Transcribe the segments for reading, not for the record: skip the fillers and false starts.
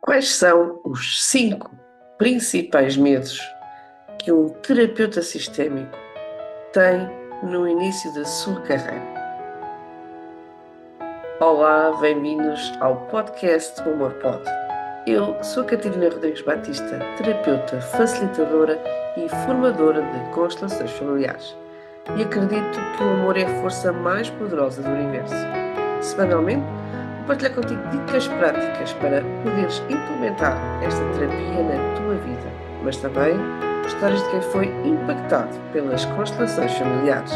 Quais são os 5 principais medos que um terapeuta sistémico tem no início da sua carreira? Olá, bem-vindos ao podcast Humor Pod. Eu sou a Catarina Rodrigues Batista, terapeuta, facilitadora e formadora de constelações familiares. E acredito que o amor é a força mais poderosa do universo. Semanalmente, vou partilhar contigo dicas práticas para poderes implementar esta terapia na tua vida, mas também histórias de quem foi impactado pelas constelações familiares.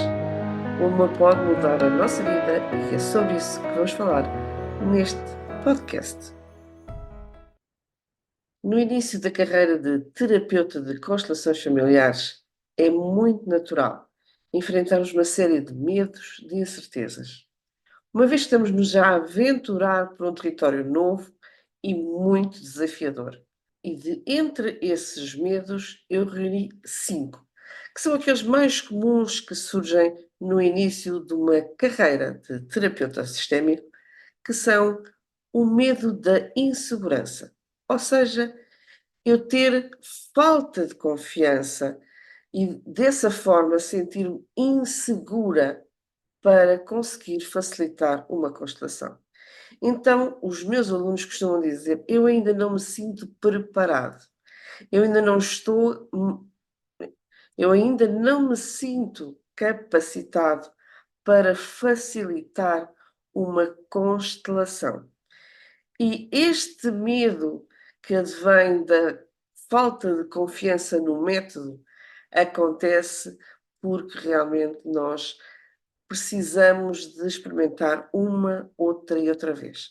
O amor pode mudar a nossa vida e é sobre isso que vamos falar neste podcast. No início da carreira de terapeuta de constelações familiares, é muito natural enfrentarmos uma série de medos, de incertezas. Uma vez que estamos-nos já a aventurar por um território novo e muito desafiador. E entre esses medos, eu reuni 5, que são aqueles mais comuns que surgem no início de uma carreira de terapeuta sistémico, que são o medo da insegurança. Ou seja, eu ter falta de confiança e dessa forma sentir-me insegura para conseguir facilitar uma constelação. Então, os meus alunos costumam dizer: "Eu ainda não me sinto preparado, eu ainda não estou, eu ainda não me sinto capacitado para facilitar uma constelação". E este medo que advém da falta de confiança no método acontece porque realmente nós precisamos de experimentar uma, outra e outra vez.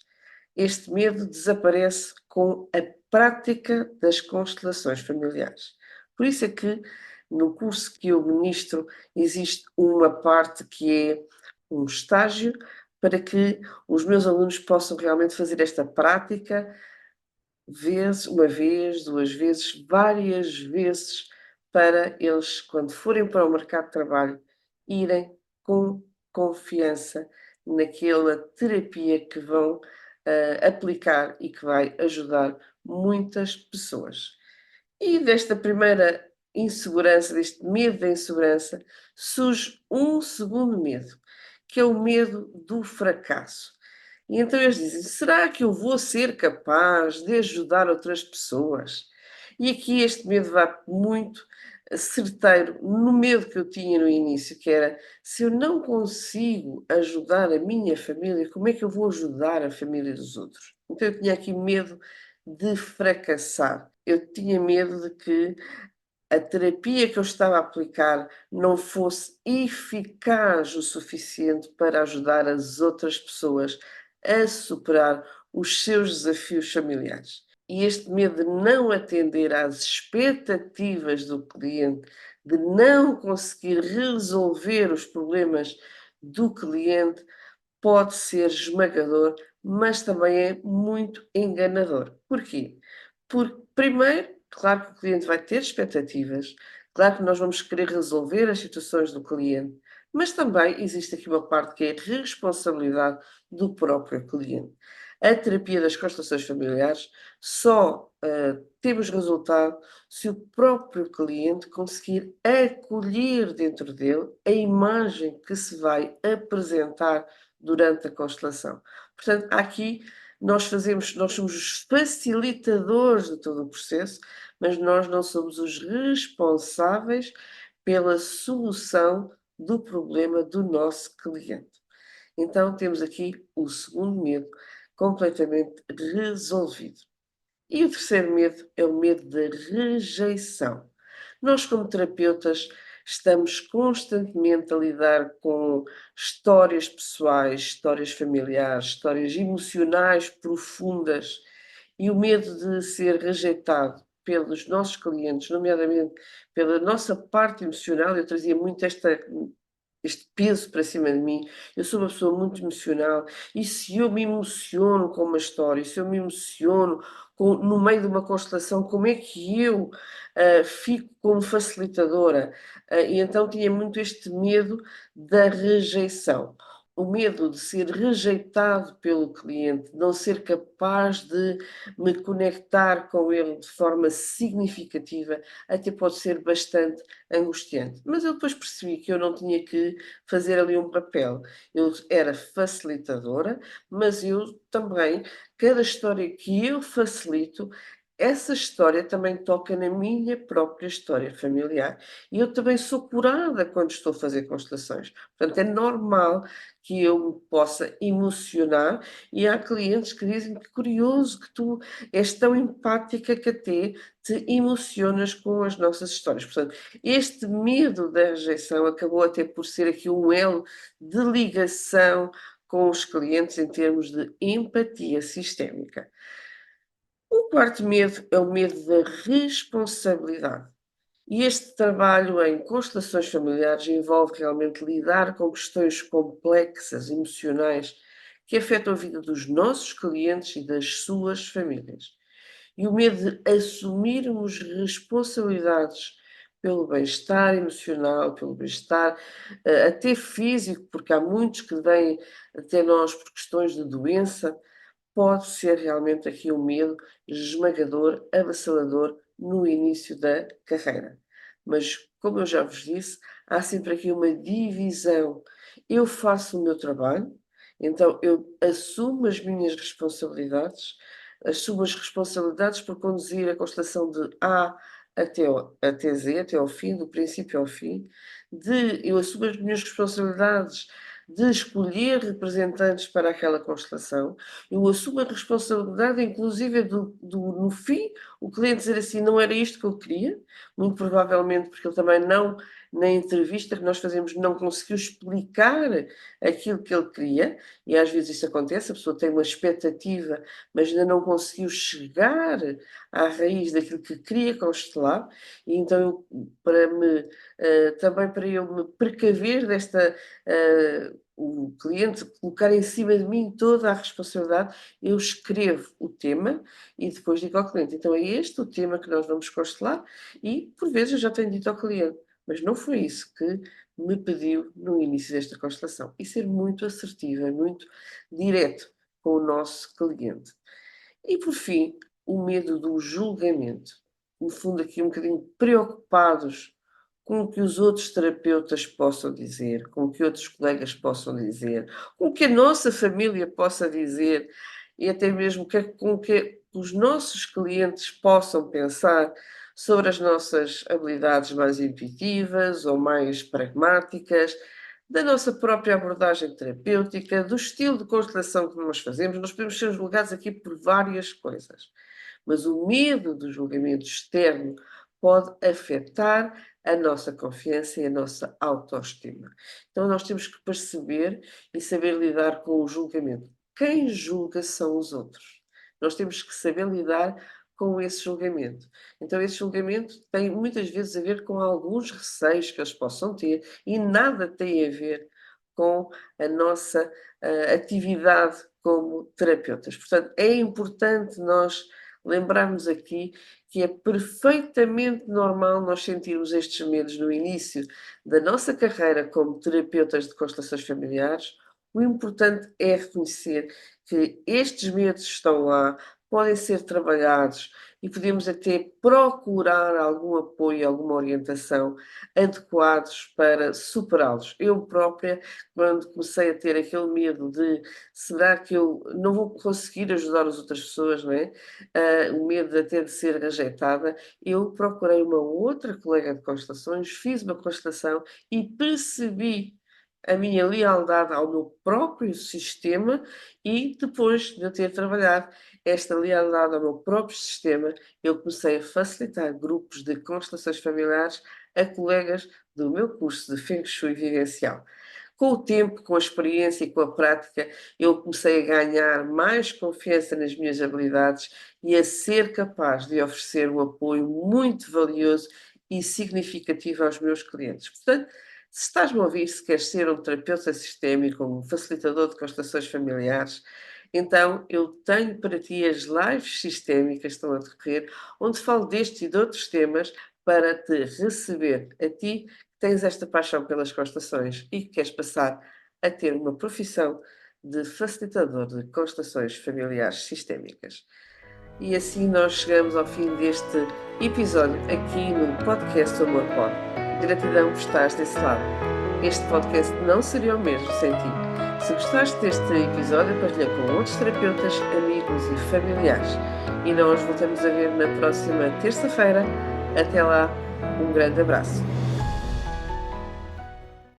Este medo desaparece com a prática das constelações familiares. Por isso é que no curso que eu ministro existe uma parte que é um estágio para que os meus alunos possam realmente fazer esta prática uma vez, duas vezes, várias vezes, para eles, quando forem para o mercado de trabalho, irem com confiança naquela terapia que vão aplicar e que vai ajudar muitas pessoas. E desta primeira insegurança, deste medo da insegurança, surge um segundo medo, que é o medo do fracasso. E então eles dizem: será que eu vou ser capaz de ajudar outras pessoas? E aqui este medo vai muito certeiro no medo que eu tinha no início, que era: se eu não consigo ajudar a minha família, como é que eu vou ajudar a família dos outros? Então eu tinha aqui medo de fracassar. Eu tinha medo de que a terapia que eu estava a aplicar não fosse eficaz o suficiente para ajudar as outras pessoas a superar os seus desafios familiares. E este medo de não atender às expectativas do cliente, de não conseguir resolver os problemas do cliente, pode ser esmagador, mas também é muito enganador. Porquê? Porque, primeiro, claro que o cliente vai ter expectativas, claro que nós vamos querer resolver as situações do cliente, mas também existe aqui uma parte que é a responsabilidade do próprio cliente. A terapia das constelações familiares só temos resultado se o próprio cliente conseguir acolher dentro dele a imagem que se vai apresentar durante a constelação. Portanto, aqui nós somos os facilitadores de todo o processo, mas nós não somos os responsáveis pela solução do problema do nosso cliente. Então temos aqui o segundo medo completamente resolvido. E o terceiro medo é o medo da rejeição. Nós, como terapeutas, estamos constantemente a lidar com histórias pessoais, histórias familiares, histórias emocionais profundas e o medo de ser rejeitado pelos nossos clientes, nomeadamente pela nossa parte emocional. Eu trazia muito este peso para cima de mim. Eu sou uma pessoa muito emocional e se eu me emociono com uma história, se eu me emociono no meio de uma constelação, como é que eu fico como facilitadora? E então tinha muito este medo da rejeição. o medo de ser rejeitado pelo cliente, não ser capaz de me conectar com ele de forma significativa, até pode ser bastante angustiante. Mas eu depois percebi que eu não tinha que fazer ali um papel. Eu era facilitadora, mas eu também, cada história que eu facilito, essa história também toca na minha própria história familiar. E eu também sou curada quando estou a fazer constelações. Portanto, é normal que eu me possa emocionar, e há clientes que dizem que curioso que tu és tão empática que até te emocionas com as nossas histórias. Portanto, este medo da rejeição acabou até por ser aqui um elo de ligação com os clientes em termos de empatia sistémica. O quarto medo é o medo da responsabilidade. E este trabalho em constelações familiares envolve realmente lidar com questões complexas, emocionais, que afetam a vida dos nossos clientes e das suas famílias. E o medo de assumirmos responsabilidades pelo bem-estar emocional, pelo bem-estar até físico, porque há muitos que vêm até nós por questões de doença, pode ser realmente aqui um medo esmagador, avassalador no início da carreira. Mas, como eu já vos disse, há sempre aqui uma divisão. Eu faço o meu trabalho, então eu assumo as minhas responsabilidades, assumo as responsabilidades por conduzir a constelação de A até Z, até ao fim, do princípio ao fim, eu assumo as minhas responsabilidades de escolher representantes para aquela constelação, eu assumo a responsabilidade, inclusive, no fim, o cliente dizer assim: não era isto que eu queria, muito provavelmente porque ele também não, na entrevista que nós fazemos, não conseguiu explicar aquilo que ele queria, e às vezes isso acontece, a pessoa tem uma expectativa, mas ainda não conseguiu chegar à raiz daquilo que queria constelar, e então também para eu me precaver desta, o cliente colocar em cima de mim toda a responsabilidade, eu escrevo o tema e depois digo ao cliente: então é este o tema que nós vamos constelar, e por vezes eu já tenho dito ao cliente, mas não foi isso que me pediu no início desta constelação. E ser muito assertiva, muito direto com o nosso cliente. E por fim, o medo do julgamento. No fundo, aqui um bocadinho preocupados com o que os outros terapeutas possam dizer, com o que outros colegas possam dizer, com o que a nossa família possa dizer e até mesmo com o que os nossos clientes possam pensar sobre as nossas habilidades mais intuitivas ou mais pragmáticas, da nossa própria abordagem terapêutica, do estilo de constelação que nós fazemos. Nós podemos ser julgados aqui por várias coisas, mas o medo do julgamento externo pode afetar a nossa confiança e a nossa autoestima. Então nós temos que perceber e saber lidar com o julgamento. Quem julga são os outros. Nós temos que saber lidar com esse julgamento. Então esse julgamento tem muitas vezes a ver com alguns receios que eles possam ter e nada tem a ver com a nossa atividade como terapeutas. Portanto, é importante nós lembrarmos aqui que é perfeitamente normal nós sentirmos estes medos no início da nossa carreira como terapeutas de constelações familiares. O importante é reconhecer que estes medos estão lá, podem ser trabalhados e podemos até procurar algum apoio, alguma orientação adequados para superá-los. Eu própria, quando comecei a ter aquele medo de será que eu não vou conseguir ajudar as outras pessoas, não é? O medo até de ser rejeitada, eu procurei uma outra colega de constelações, fiz uma constelação e percebi a minha lealdade ao meu próprio sistema, e depois de eu ter trabalhado esta lealdade ao meu próprio sistema, eu comecei a facilitar grupos de constelações familiares a colegas do meu curso de Feng Shui vivencial. Com o tempo, com a experiência e com a prática, eu comecei a ganhar mais confiança nas minhas habilidades e a ser capaz de oferecer um apoio muito valioso e significativo aos meus clientes. Portanto, se estás-me a ouvir, se queres ser um terapeuta sistémico, um facilitador de constelações familiares, então eu tenho para ti as lives sistémicas que estão a decorrer, onde falo destes e de outros temas para te receber a ti que tens esta paixão pelas constelações e que queres passar a ter uma profissão de facilitador de constelações familiares sistémicas. E assim nós chegamos ao fim deste episódio aqui no podcast do Amor Pod. Gratidão por estares desse lado. Este podcast não seria o mesmo sem ti. Se gostaste deste episódio, partilha com outros terapeutas, amigos e familiares. E nós voltamos a ver na próxima terça-feira. Até lá, um grande abraço.